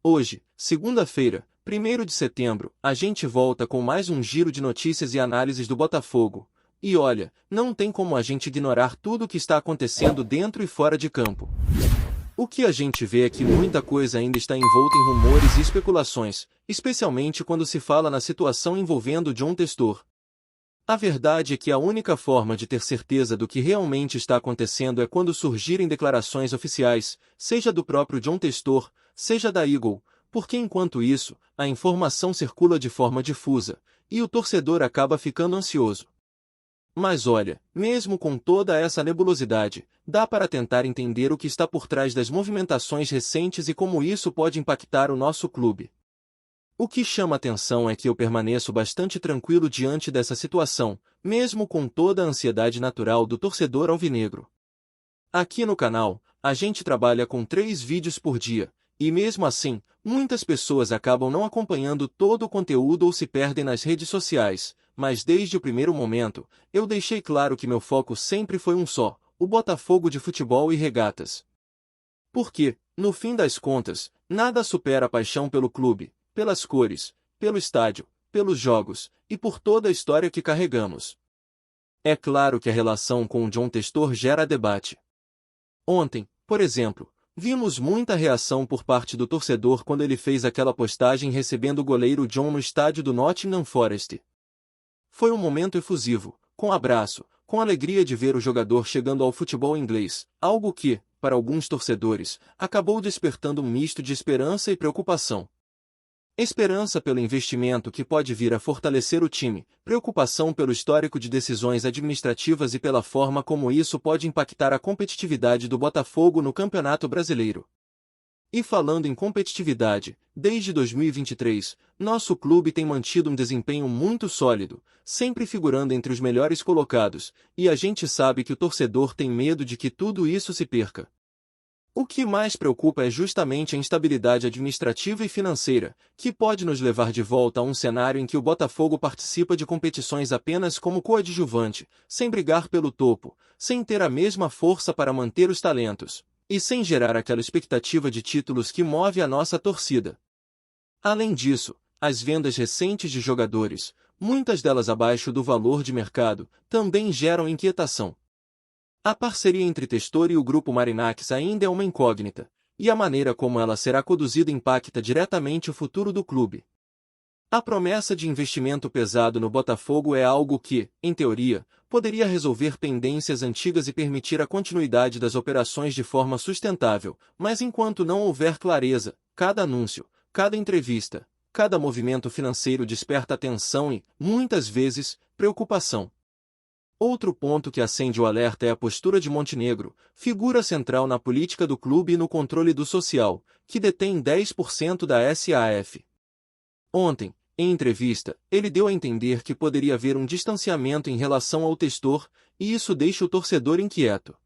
Hoje, segunda-feira, 1º de setembro, a gente volta com mais um giro de notícias e análises do Botafogo. E olha, não tem como a gente ignorar tudo o que está acontecendo dentro e fora de campo. O que a gente vê é que muita coisa ainda está envolta em rumores e especulações, especialmente quando se fala na situação envolvendo John Textor. A verdade é que a única forma de ter certeza do que realmente está acontecendo é quando surgirem declarações oficiais, seja do próprio John Textor, seja da Eagle, porque enquanto isso, a informação circula de forma difusa, e o torcedor acaba ficando ansioso. Mas olha, mesmo com toda essa nebulosidade, dá para tentar entender o que está por trás das movimentações recentes e como isso pode impactar o nosso clube. O que chama atenção é que eu permaneço bastante tranquilo diante dessa situação, mesmo com toda a ansiedade natural do torcedor alvinegro. Aqui no canal, a gente trabalha com 3 vídeos por dia, e mesmo assim, muitas pessoas acabam não acompanhando todo o conteúdo ou se perdem nas redes sociais, mas desde o primeiro momento, eu deixei claro que meu foco sempre foi um só, o Botafogo de futebol e regatas. Porque, no fim das contas, nada supera a paixão pelo clube, pelas cores, pelo estádio, pelos jogos, e por toda a história que carregamos. É claro que a relação com o John Textor gera debate. Ontem, por exemplo, vimos muita reação por parte do torcedor quando ele fez aquela postagem recebendo o goleiro John no estádio do Nottingham Forest. Foi um momento efusivo, com abraço, com alegria de ver o jogador chegando ao futebol inglês, algo que, para alguns torcedores, acabou despertando um misto de esperança e preocupação. Esperança pelo investimento que pode vir a fortalecer o time, preocupação pelo histórico de decisões administrativas e pela forma como isso pode impactar a competitividade do Botafogo no Campeonato Brasileiro. E falando em competitividade, desde 2023, nosso clube tem mantido um desempenho muito sólido, sempre figurando entre os melhores colocados, e a gente sabe que o torcedor tem medo de que tudo isso se perca. O que mais preocupa é justamente a instabilidade administrativa e financeira, que pode nos levar de volta a um cenário em que o Botafogo participa de competições apenas como coadjuvante, sem brigar pelo topo, sem ter a mesma força para manter os talentos, e sem gerar aquela expectativa de títulos que move a nossa torcida. Além disso, as vendas recentes de jogadores, muitas delas abaixo do valor de mercado, também geram inquietação. A parceria entre Textor e o Grupo Marinax ainda é uma incógnita, e a maneira como ela será conduzida impacta diretamente o futuro do clube. A promessa de investimento pesado no Botafogo é algo que, em teoria, poderia resolver pendências antigas e permitir a continuidade das operações de forma sustentável, mas enquanto não houver clareza, cada anúncio, cada entrevista, cada movimento financeiro desperta atenção e, muitas vezes, preocupação. Outro ponto que acende o alerta é a postura de Montenegro, figura central na política do clube e no controle do social, que detém 10% da SAF. Ontem, em entrevista, ele deu a entender que poderia haver um distanciamento em relação ao Textor, e isso deixa o torcedor inquieto.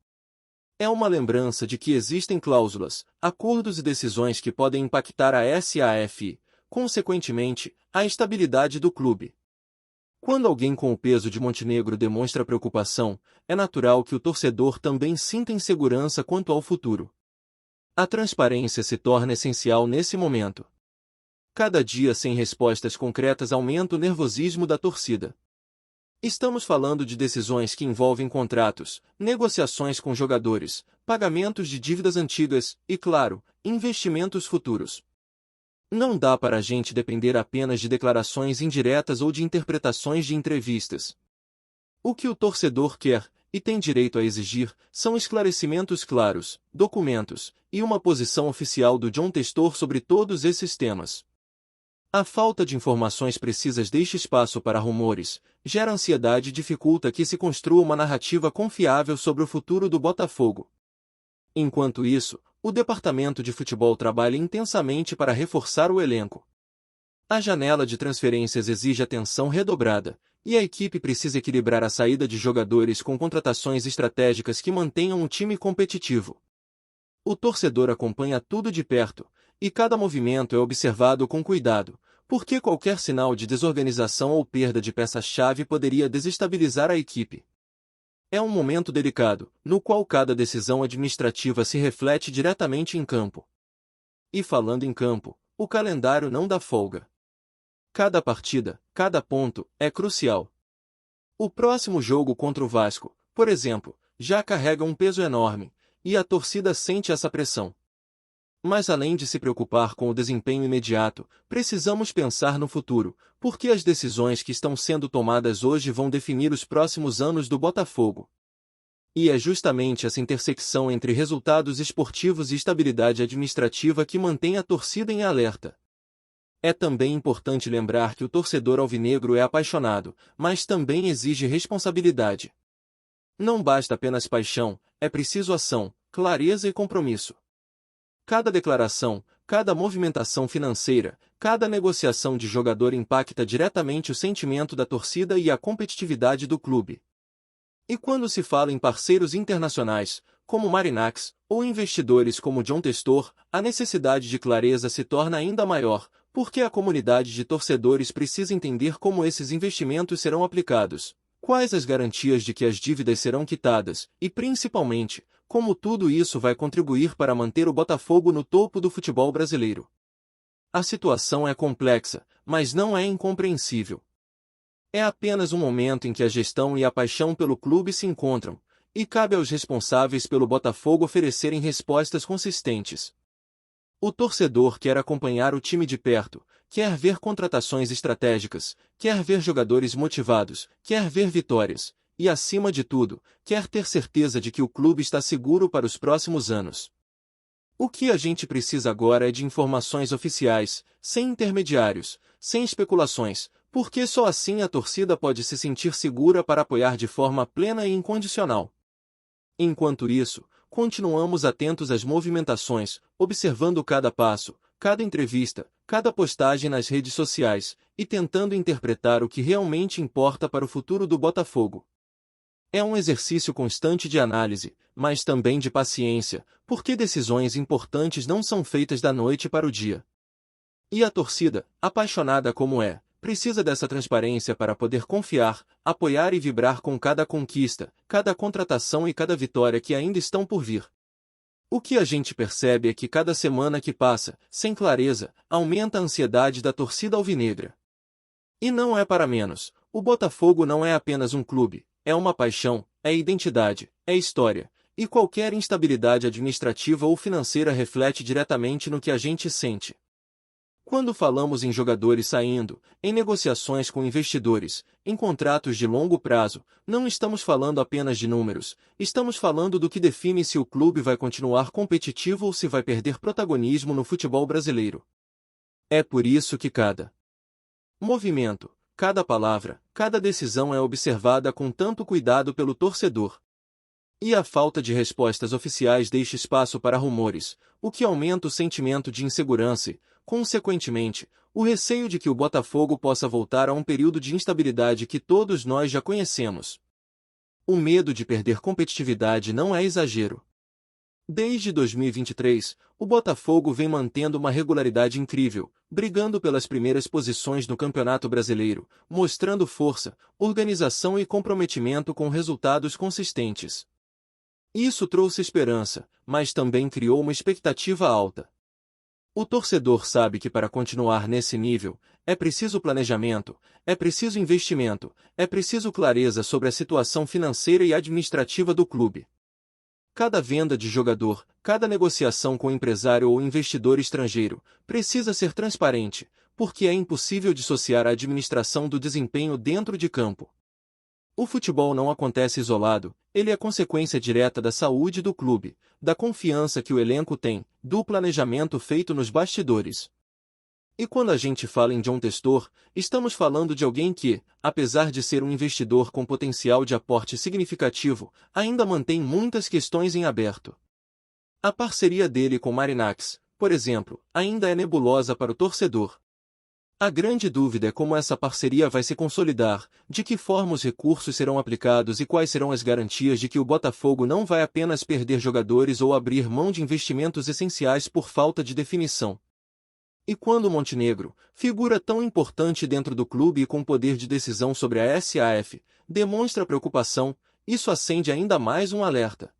É uma lembrança de que existem cláusulas, acordos e decisões que podem impactar a SAF e, consequentemente, a estabilidade do clube. Quando alguém com o peso de Montenegro demonstra preocupação, é natural que o torcedor também sinta insegurança quanto ao futuro. A transparência se torna essencial nesse momento. Cada dia sem respostas concretas aumenta o nervosismo da torcida. Estamos falando de decisões que envolvem contratos, negociações com jogadores, pagamentos de dívidas antigas e, claro, investimentos futuros. Não dá para a gente depender apenas de declarações indiretas ou de interpretações de entrevistas. O que o torcedor quer, e tem direito a exigir, são esclarecimentos claros, documentos, e uma posição oficial do John Textor sobre todos esses temas. A falta de informações precisas deixa espaço para rumores, gera ansiedade e dificulta que se construa uma narrativa confiável sobre o futuro do Botafogo. Enquanto isso, o departamento de futebol trabalha intensamente para reforçar o elenco. A janela de transferências exige atenção redobrada, e a equipe precisa equilibrar a saída de jogadores com contratações estratégicas que mantenham o time competitivo. O torcedor acompanha tudo de perto, e cada movimento é observado com cuidado, porque qualquer sinal de desorganização ou perda de peça-chave poderia desestabilizar a equipe. É um momento delicado, no qual cada decisão administrativa se reflete diretamente em campo. E falando em campo, o calendário não dá folga. Cada partida, cada ponto, é crucial. O próximo jogo contra o Vasco, por exemplo, já carrega um peso enorme, e a torcida sente essa pressão. Mas além de se preocupar com o desempenho imediato, precisamos pensar no futuro, porque as decisões que estão sendo tomadas hoje vão definir os próximos anos do Botafogo. E é justamente essa intersecção entre resultados esportivos e estabilidade administrativa que mantém a torcida em alerta. É também importante lembrar que o torcedor alvinegro é apaixonado, mas também exige responsabilidade. Não basta apenas paixão, é preciso ação, clareza e compromisso. Cada declaração, cada movimentação financeira, cada negociação de jogador impacta diretamente o sentimento da torcida e a competitividade do clube. E quando se fala em parceiros internacionais, como Marinax, ou investidores como John Testor, a necessidade de clareza se torna ainda maior, porque a comunidade de torcedores precisa entender como esses investimentos serão aplicados, quais as garantias de que as dívidas serão quitadas, e principalmente, como tudo isso vai contribuir para manter o Botafogo no topo do futebol brasileiro. A situação é complexa, mas não é incompreensível. É apenas um momento em que a gestão e a paixão pelo clube se encontram, e cabe aos responsáveis pelo Botafogo oferecerem respostas consistentes. O torcedor quer acompanhar o time de perto, quer ver contratações estratégicas, quer ver jogadores motivados, quer ver vitórias, e acima de tudo, quer ter certeza de que o clube está seguro para os próximos anos. O que a gente precisa agora é de informações oficiais, sem intermediários, sem especulações, porque só assim a torcida pode se sentir segura para apoiar de forma plena e incondicional. Enquanto isso, continuamos atentos às movimentações, observando cada passo, cada entrevista, cada postagem nas redes sociais, e tentando interpretar o que realmente importa para o futuro do Botafogo. É um exercício constante de análise, mas também de paciência, porque decisões importantes não são feitas da noite para o dia. E a torcida, apaixonada como é, precisa dessa transparência para poder confiar, apoiar e vibrar com cada conquista, cada contratação e cada vitória que ainda estão por vir. O que a gente percebe é que cada semana que passa, sem clareza, aumenta a ansiedade da torcida alvinegra. E não é para menos, o Botafogo não é apenas um clube, é uma paixão, é identidade, é história, e qualquer instabilidade administrativa ou financeira reflete diretamente no que a gente sente. Quando falamos em jogadores saindo, em negociações com investidores, em contratos de longo prazo, não estamos falando apenas de números, estamos falando do que define se o clube vai continuar competitivo ou se vai perder protagonismo no futebol brasileiro. É por isso que cada movimento, cada palavra, cada decisão é observada com tanto cuidado pelo torcedor. E a falta de respostas oficiais deixa espaço para rumores, o que aumenta o sentimento de insegurança e, consequentemente, o receio de que o Botafogo possa voltar a um período de instabilidade que todos nós já conhecemos. O medo de perder competitividade não é exagero. Desde 2023, o Botafogo vem mantendo uma regularidade incrível, brigando pelas primeiras posições no Campeonato Brasileiro, mostrando força, organização e comprometimento com resultados consistentes. Isso trouxe esperança, mas também criou uma expectativa alta. O torcedor sabe que para continuar nesse nível, é preciso planejamento, é preciso investimento, é preciso clareza sobre a situação financeira e administrativa do clube. Cada venda de jogador, cada negociação com empresário ou investidor estrangeiro, precisa ser transparente, porque é impossível dissociar a administração do desempenho dentro de campo. O futebol não acontece isolado, ele é consequência direta da saúde do clube, da confiança que o elenco tem, do planejamento feito nos bastidores. E quando a gente fala em John Testor, estamos falando de alguém que, apesar de ser um investidor com potencial de aporte significativo, ainda mantém muitas questões em aberto. A parceria dele com Marinax, por exemplo, ainda é nebulosa para o torcedor. A grande dúvida é como essa parceria vai se consolidar, de que forma os recursos serão aplicados e quais serão as garantias de que o Botafogo não vai apenas perder jogadores ou abrir mão de investimentos essenciais por falta de definição. E quando o Montenegro, figura tão importante dentro do clube e com poder de decisão sobre a SAF, demonstra preocupação, isso acende ainda mais um alerta.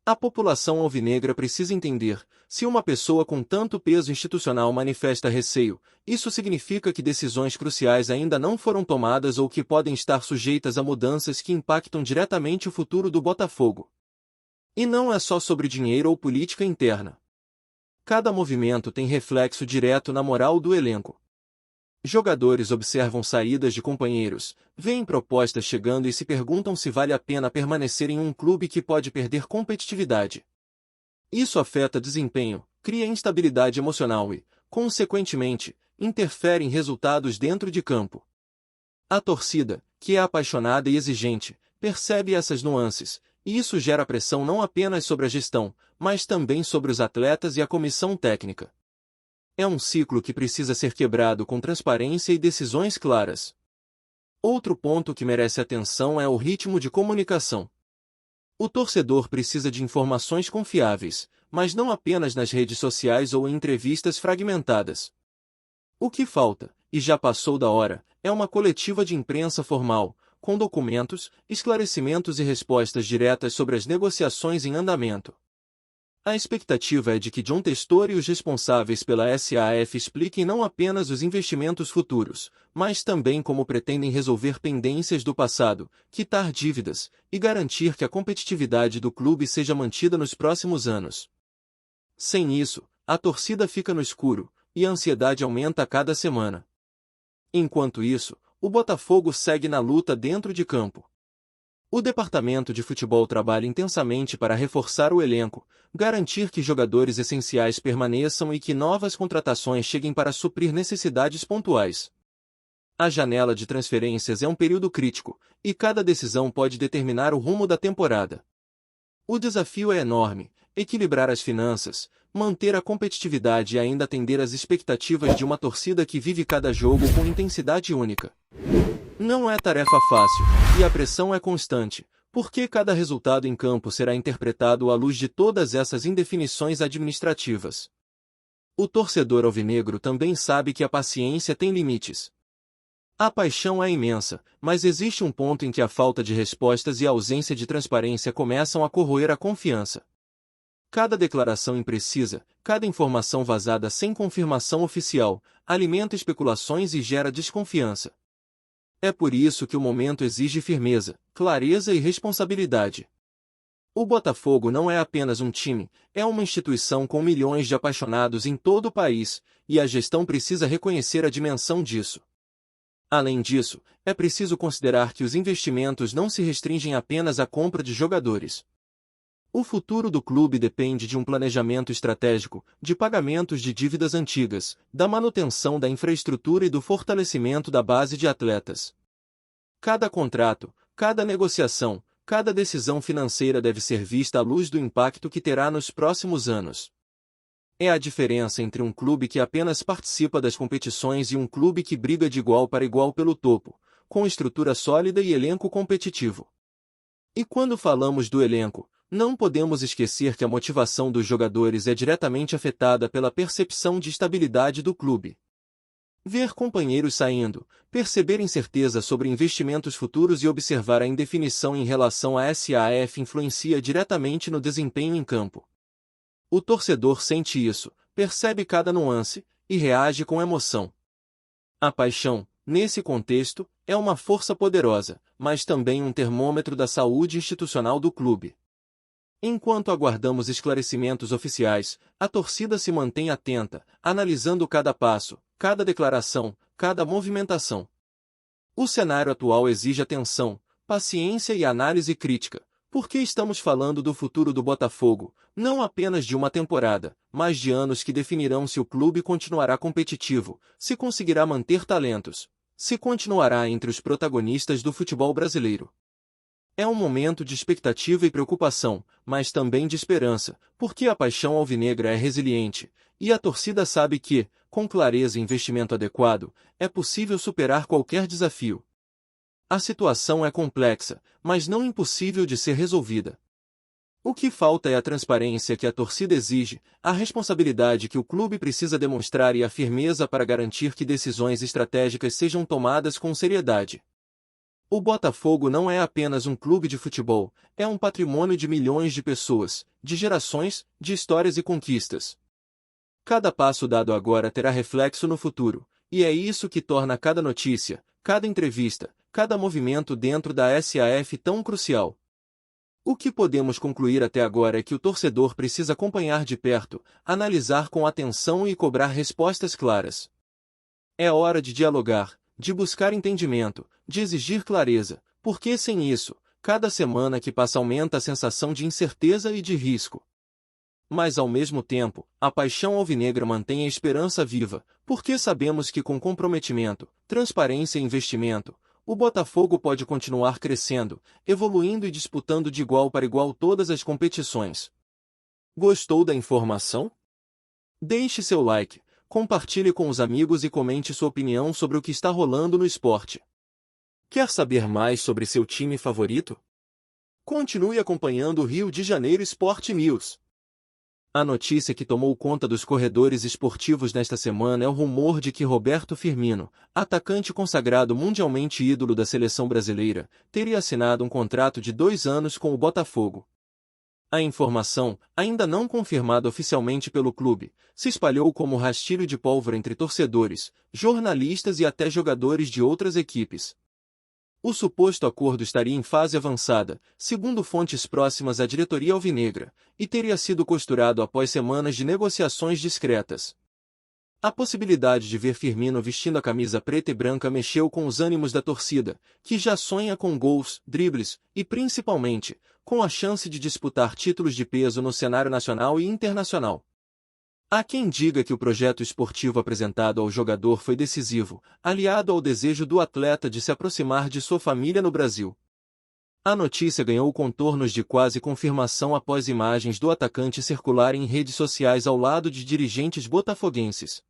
A população alvinegra precisa entender: se uma pessoa com tanto peso institucional manifesta receio, isso significa que decisões cruciais ainda não foram tomadas ou que podem estar sujeitas a mudanças que impactam diretamente o futuro do Botafogo. E não é só sobre dinheiro ou política interna. Cada movimento tem reflexo direto na moral do elenco. Jogadores observam saídas de companheiros, veem propostas chegando e se perguntam se vale a pena permanecer em um clube que pode perder competitividade. Isso afeta desempenho, cria instabilidade emocional e, consequentemente, interfere em resultados dentro de campo. A torcida, que é apaixonada e exigente, percebe essas nuances, e isso gera pressão não apenas sobre a gestão, mas também sobre os atletas e a comissão técnica. É um ciclo que precisa ser quebrado com transparência e decisões claras. Outro ponto que merece atenção é o ritmo de comunicação. O torcedor precisa de informações confiáveis, mas não apenas nas redes sociais ou em entrevistas fragmentadas. O que falta, e já passou da hora, é uma coletiva de imprensa formal, com documentos, esclarecimentos e respostas diretas sobre as negociações em andamento. A expectativa é de que John Testor e os responsáveis pela SAF expliquem não apenas os investimentos futuros, mas também como pretendem resolver pendências do passado, quitar dívidas e garantir que a competitividade do clube seja mantida nos próximos anos. Sem isso, a torcida fica no escuro, e a ansiedade aumenta a cada semana. Enquanto isso, o Botafogo segue na luta dentro de campo. O departamento de futebol trabalha intensamente para reforçar o elenco, garantir que jogadores essenciais permaneçam e que novas contratações cheguem para suprir necessidades pontuais. A janela de transferências é um período crítico, e cada decisão pode determinar o rumo da temporada. O desafio é enorme: equilibrar as finanças, manter a competitividade e ainda atender às expectativas de uma torcida que vive cada jogo com intensidade única. Não é tarefa fácil, e a pressão é constante, porque cada resultado em campo será interpretado à luz de todas essas indefinições administrativas. O torcedor alvinegro também sabe que a paciência tem limites. A paixão é imensa, mas existe um ponto em que a falta de respostas e a ausência de transparência começam a corroer a confiança. Cada declaração imprecisa, cada informação vazada sem confirmação oficial, alimenta especulações e gera desconfiança. É por isso que o momento exige firmeza, clareza e responsabilidade. O Botafogo não é apenas um time, é uma instituição com milhões de apaixonados em todo o país, e a gestão precisa reconhecer a dimensão disso. Além disso, é preciso considerar que os investimentos não se restringem apenas à compra de jogadores. O futuro do clube depende de um planejamento estratégico, de pagamentos de dívidas antigas, da manutenção da infraestrutura e do fortalecimento da base de atletas. Cada contrato, cada negociação, cada decisão financeira deve ser vista à luz do impacto que terá nos próximos anos. É a diferença entre um clube que apenas participa das competições e um clube que briga de igual para igual pelo topo, com estrutura sólida e elenco competitivo. E quando falamos do elenco, não podemos esquecer que a motivação dos jogadores é diretamente afetada pela percepção de estabilidade do clube. Ver companheiros saindo, perceber incerteza sobre investimentos futuros e observar a indefinição em relação à SAF influencia diretamente no desempenho em campo. O torcedor sente isso, percebe cada nuance, e reage com emoção. A paixão, nesse contexto, é uma força poderosa, mas também um termômetro da saúde institucional do clube. Enquanto aguardamos esclarecimentos oficiais, a torcida se mantém atenta, analisando cada passo, cada declaração, cada movimentação. O cenário atual exige atenção, paciência e análise crítica, porque estamos falando do futuro do Botafogo, não apenas de uma temporada, mas de anos que definirão se o clube continuará competitivo, se conseguirá manter talentos, se continuará entre os protagonistas do futebol brasileiro. É um momento de expectativa e preocupação, mas também de esperança, porque a paixão alvinegra é resiliente, e a torcida sabe que, com clareza e investimento adequado, é possível superar qualquer desafio. A situação é complexa, mas não impossível de ser resolvida. O que falta é a transparência que a torcida exige, a responsabilidade que o clube precisa demonstrar e a firmeza para garantir que decisões estratégicas sejam tomadas com seriedade. O Botafogo não é apenas um clube de futebol, é um patrimônio de milhões de pessoas, de gerações, de histórias e conquistas. Cada passo dado agora terá reflexo no futuro, e é isso que torna cada notícia, cada entrevista, cada movimento dentro da SAF tão crucial. O que podemos concluir até agora é que o torcedor precisa acompanhar de perto, analisar com atenção e cobrar respostas claras. É hora de dialogar, de buscar entendimento, de exigir clareza, porque sem isso, cada semana que passa aumenta a sensação de incerteza e de risco. Mas ao mesmo tempo, a paixão alvinegra mantém a esperança viva, porque sabemos que com comprometimento, transparência e investimento, o Botafogo pode continuar crescendo, evoluindo e disputando de igual para igual todas as competições. Gostou da informação? Deixe seu like, compartilhe com os amigos e comente sua opinião sobre o que está rolando no esporte. Quer saber mais sobre seu time favorito? Continue acompanhando o Rio de Janeiro Sport News. A notícia que tomou conta dos corredores esportivos nesta semana é o rumor de que Roberto Firmino, atacante consagrado mundialmente ídolo da seleção brasileira, teria assinado um contrato de 2 anos com o Botafogo. A informação, ainda não confirmada oficialmente pelo clube, se espalhou como rastilho de pólvora entre torcedores, jornalistas e até jogadores de outras equipes. O suposto acordo estaria em fase avançada, segundo fontes próximas à diretoria alvinegra, e teria sido costurado após semanas de negociações discretas. A possibilidade de ver Firmino vestindo a camisa preta e branca mexeu com os ânimos da torcida, que já sonha com gols, dribles e, principalmente, com a chance de disputar títulos de peso no cenário nacional e internacional. Há quem diga que o projeto esportivo apresentado ao jogador foi decisivo, aliado ao desejo do atleta de se aproximar de sua família no Brasil. A notícia ganhou contornos de quase confirmação após imagens do atacante circularem em redes sociais ao lado de dirigentes botafoguenses.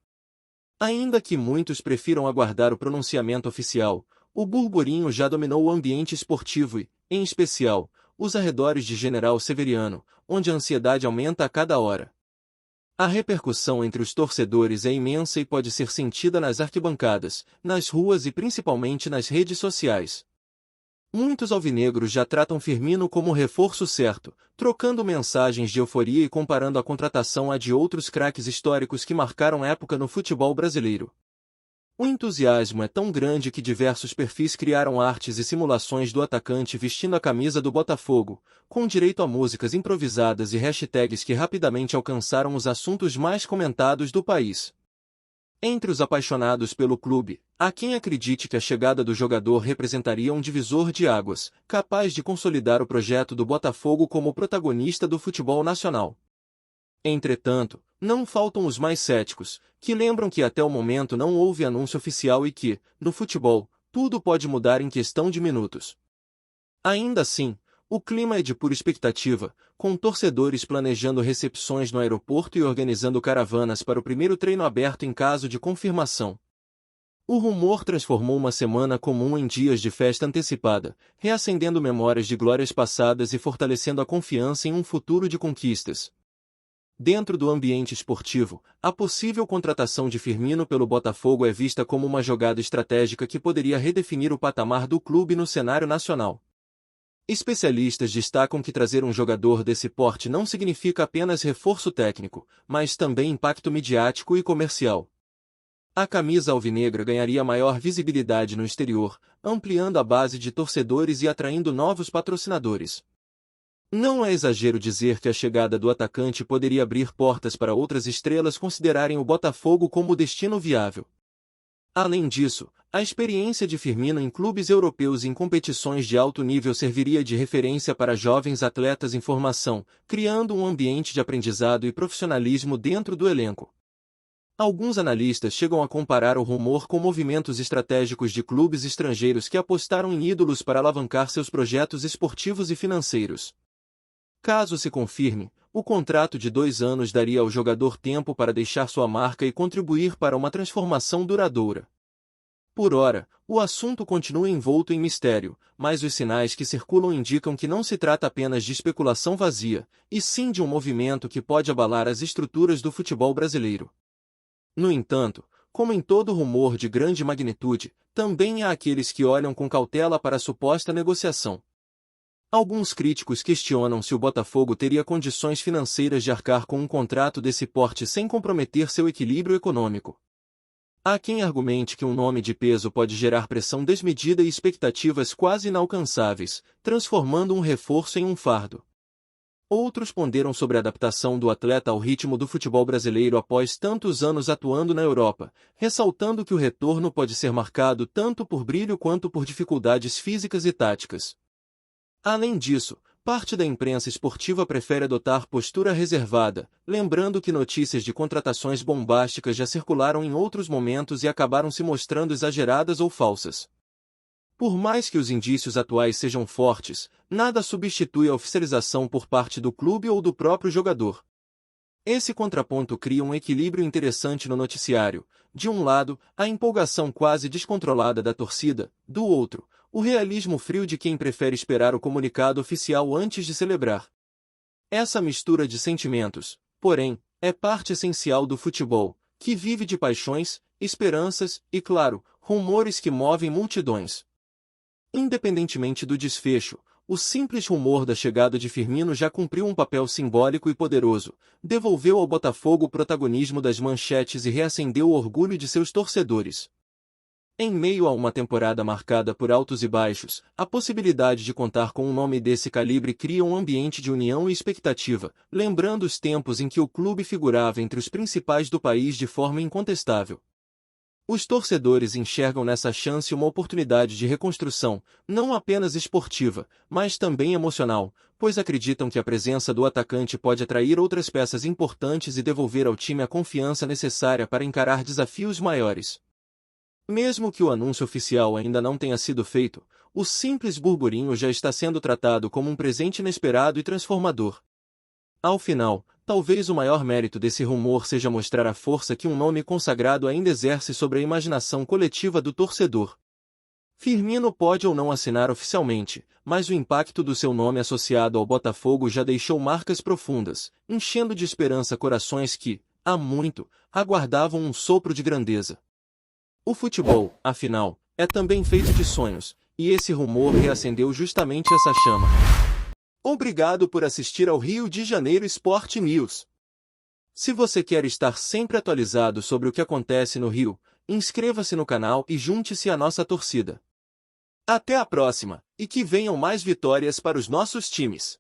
Ainda que muitos prefiram aguardar o pronunciamento oficial, o burburinho já dominou o ambiente esportivo e, em especial, os arredores de General Severiano, onde a ansiedade aumenta a cada hora. A repercussão entre os torcedores é imensa e pode ser sentida nas arquibancadas, nas ruas e principalmente nas redes sociais. Muitos alvinegros já tratam Firmino como reforço certo, trocando mensagens de euforia e comparando a contratação à de outros craques históricos que marcaram época no futebol brasileiro. O entusiasmo é tão grande que diversos perfis criaram artes e simulações do atacante vestindo a camisa do Botafogo, com direito a músicas improvisadas e hashtags que rapidamente alcançaram os assuntos mais comentados do país. Entre os apaixonados pelo clube, há quem acredite que a chegada do jogador representaria um divisor de águas, capaz de consolidar o projeto do Botafogo como protagonista do futebol nacional. Entretanto, não faltam os mais céticos, que lembram que até o momento não houve anúncio oficial e que, no futebol, tudo pode mudar em questão de minutos. Ainda assim, o clima é de pura expectativa, com torcedores planejando recepções no aeroporto e organizando caravanas para o primeiro treino aberto em caso de confirmação. O rumor transformou uma semana comum em dias de festa antecipada, reacendendo memórias de glórias passadas e fortalecendo a confiança em um futuro de conquistas. Dentro do ambiente esportivo, a possível contratação de Firmino pelo Botafogo é vista como uma jogada estratégica que poderia redefinir o patamar do clube no cenário nacional. Especialistas destacam que trazer um jogador desse porte não significa apenas reforço técnico, mas também impacto midiático e comercial. A camisa alvinegra ganharia maior visibilidade no exterior, ampliando a base de torcedores e atraindo novos patrocinadores. Não é exagero dizer que a chegada do atacante poderia abrir portas para outras estrelas considerarem o Botafogo como destino viável. Além disso, a experiência de Firmino em clubes europeus e em competições de alto nível serviria de referência para jovens atletas em formação, criando um ambiente de aprendizado e profissionalismo dentro do elenco. Alguns analistas chegam a comparar o rumor com movimentos estratégicos de clubes estrangeiros que apostaram em ídolos para alavancar seus projetos esportivos e financeiros. Caso se confirme, o contrato de 2 anos daria ao jogador tempo para deixar sua marca e contribuir para uma transformação duradoura. Por ora, o assunto continua envolto em mistério, mas os sinais que circulam indicam que não se trata apenas de especulação vazia, e sim de um movimento que pode abalar as estruturas do futebol brasileiro. No entanto, como em todo rumor de grande magnitude, também há aqueles que olham com cautela para a suposta negociação. Alguns críticos questionam se o Botafogo teria condições financeiras de arcar com um contrato desse porte sem comprometer seu equilíbrio econômico. Há quem argumente que um nome de peso pode gerar pressão desmedida e expectativas quase inalcançáveis, transformando um reforço em um fardo. Outros ponderam sobre a adaptação do atleta ao ritmo do futebol brasileiro após tantos anos atuando na Europa, ressaltando que o retorno pode ser marcado tanto por brilho quanto por dificuldades físicas e táticas. Além disso, parte da imprensa esportiva prefere adotar postura reservada, lembrando que notícias de contratações bombásticas já circularam em outros momentos e acabaram se mostrando exageradas ou falsas. Por mais que os indícios atuais sejam fortes, nada substitui a oficialização por parte do clube ou do próprio jogador. Esse contraponto cria um equilíbrio interessante no noticiário. De um lado, a empolgação quase descontrolada da torcida, do outro, o realismo frio de quem prefere esperar o comunicado oficial antes de celebrar. Essa mistura de sentimentos, porém, é parte essencial do futebol, que vive de paixões, esperanças e, claro, rumores que movem multidões. Independentemente do desfecho, o simples rumor da chegada de Firmino já cumpriu um papel simbólico e poderoso, devolveu ao Botafogo o protagonismo das manchetes e reacendeu o orgulho de seus torcedores. Em meio a uma temporada marcada por altos e baixos, a possibilidade de contar com um nome desse calibre cria um ambiente de união e expectativa, lembrando os tempos em que o clube figurava entre os principais do país de forma incontestável. Os torcedores enxergam nessa chance uma oportunidade de reconstrução, não apenas esportiva, mas também emocional, pois acreditam que a presença do atacante pode atrair outras peças importantes e devolver ao time a confiança necessária para encarar desafios maiores. Mesmo que o anúncio oficial ainda não tenha sido feito, o simples burburinho já está sendo tratado como um presente inesperado e transformador. Ao final, talvez o maior mérito desse rumor seja mostrar a força que um nome consagrado ainda exerce sobre a imaginação coletiva do torcedor. Firmino pode ou não assinar oficialmente, mas o impacto do seu nome associado ao Botafogo já deixou marcas profundas, enchendo de esperança corações que, há muito, aguardavam um sopro de grandeza. O futebol, afinal, é também feito de sonhos, e esse rumor reacendeu justamente essa chama. Obrigado por assistir ao Rio de Janeiro Sport News. Se você quer estar sempre atualizado sobre o que acontece no Rio, inscreva-se no canal e junte-se à nossa torcida. Até a próxima, e que venham mais vitórias para os nossos times.